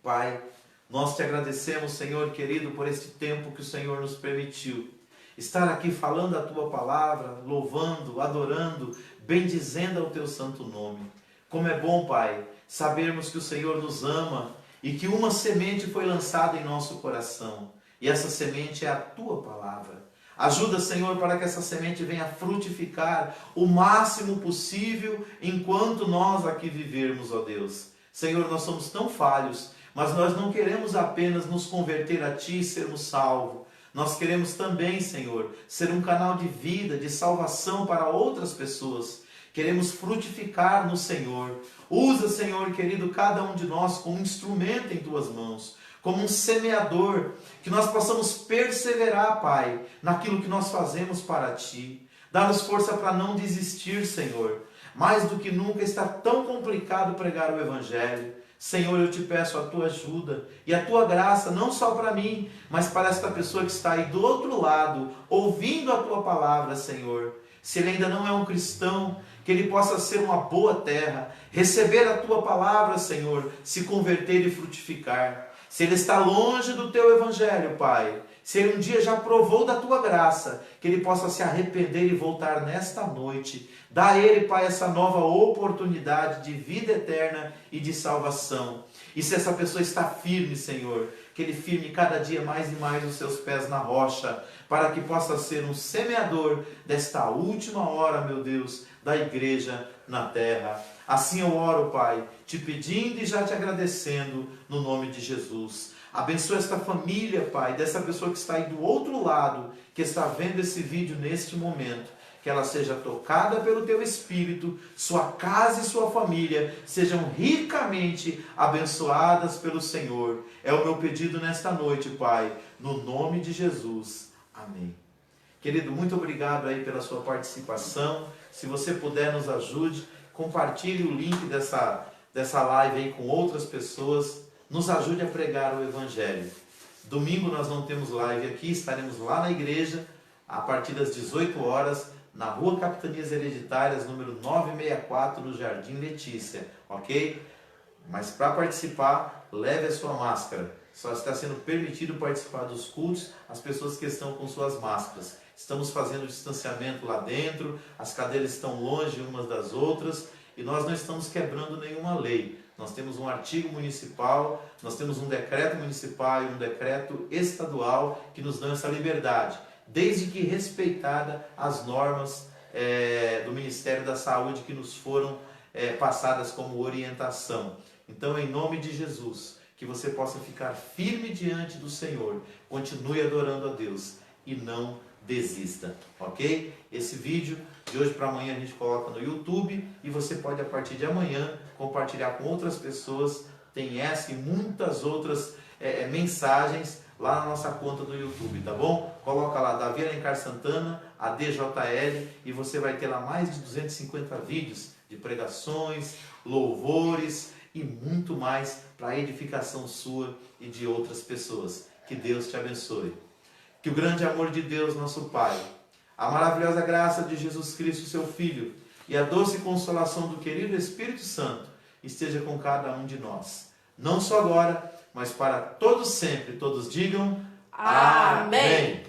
Pai, nós te agradecemos, Senhor querido, por este tempo que o Senhor nos permitiu estar aqui falando a Tua palavra, louvando, adorando, bendizendo ao Teu santo nome. Como é bom, Pai, sabermos que o Senhor nos ama e que uma semente foi lançada em nosso coração. E essa semente é a Tua palavra. Ajuda, Senhor, para que essa semente venha frutificar o máximo possível enquanto nós aqui vivermos, ó Deus. Senhor, nós somos tão falhos, mas nós não queremos apenas nos converter a Ti e sermos salvos. Nós queremos também, Senhor, ser um canal de vida, de salvação para outras pessoas. Queremos frutificar no Senhor. Usa, Senhor querido, cada um de nós como um instrumento em Tuas mãos, como um semeador, que nós possamos perseverar, Pai, naquilo que nós fazemos para Ti. Dá-nos força para não desistir, Senhor. Mais do que nunca está tão complicado pregar o Evangelho. Senhor, eu te peço a Tua ajuda e a Tua graça, não só para mim, mas para esta pessoa que está aí do outro lado, ouvindo a Tua palavra, Senhor. Se ele ainda não é um cristão, que ele possa ser uma boa terra, receber a Tua palavra, Senhor, se converter e frutificar. Se ele está longe do Teu Evangelho, Pai, se ele um dia já provou da Tua graça, que ele possa se arrepender e voltar nesta noite. Dá a ele, Pai, essa nova oportunidade de vida eterna e de salvação. E se essa pessoa está firme, Senhor, que ele firme cada dia mais e mais os seus pés na rocha, para que possa ser um semeador desta última hora, meu Deus, da igreja na terra. Assim eu oro, Pai, te pedindo e já te agradecendo, no nome de Jesus. Abençoa esta família, Pai, dessa pessoa que está aí do outro lado, que está vendo esse vídeo neste momento. Que ela seja tocada pelo Teu Espírito, sua casa e sua família sejam ricamente abençoadas pelo Senhor. É o meu pedido nesta noite, Pai, no nome de Jesus. Amém. Querido, muito obrigado aí pela sua participação. Se você puder, nos ajude. Compartilhe o link dessa live aí com outras pessoas. Nos ajude a pregar o Evangelho. Domingo nós não temos live aqui, estaremos lá na igreja a partir das 18 horas, na Rua Capitanias Hereditárias, número 964, no Jardim Letícia, ok? Mas para participar, leve a sua máscara. Só está sendo permitido participar dos cultos as pessoas que estão com suas máscaras. Estamos fazendo distanciamento lá dentro, as cadeiras estão longe umas das outras e nós não estamos quebrando nenhuma lei. nós temos um artigo municipal, nós temos um decreto municipal e um decreto estadual que nos dão essa liberdade, desde que respeitada as normas do Ministério da Saúde que nos foram passadas como orientação. Então, em nome de Jesus, que você possa ficar firme diante do Senhor, continue adorando a Deus e não desista, ok? Esse vídeo de hoje para amanhã a gente coloca no YouTube e você pode a partir de amanhã compartilhar com outras pessoas. Tem essa e muitas outras mensagens lá na nossa conta do YouTube, tá bom? Coloca lá Davi Alencar Santana, ADJL, e você vai ter lá mais de 250 vídeos de pregações, louvores e muito mais para a edificação sua e de outras pessoas. Que Deus te abençoe. Que o grande amor de Deus, nosso Pai, a maravilhosa graça de Jesus Cristo, seu Filho, e a doce consolação do querido Espírito Santo esteja com cada um de nós. Não só agora, mas para todos sempre. Todos digam amém.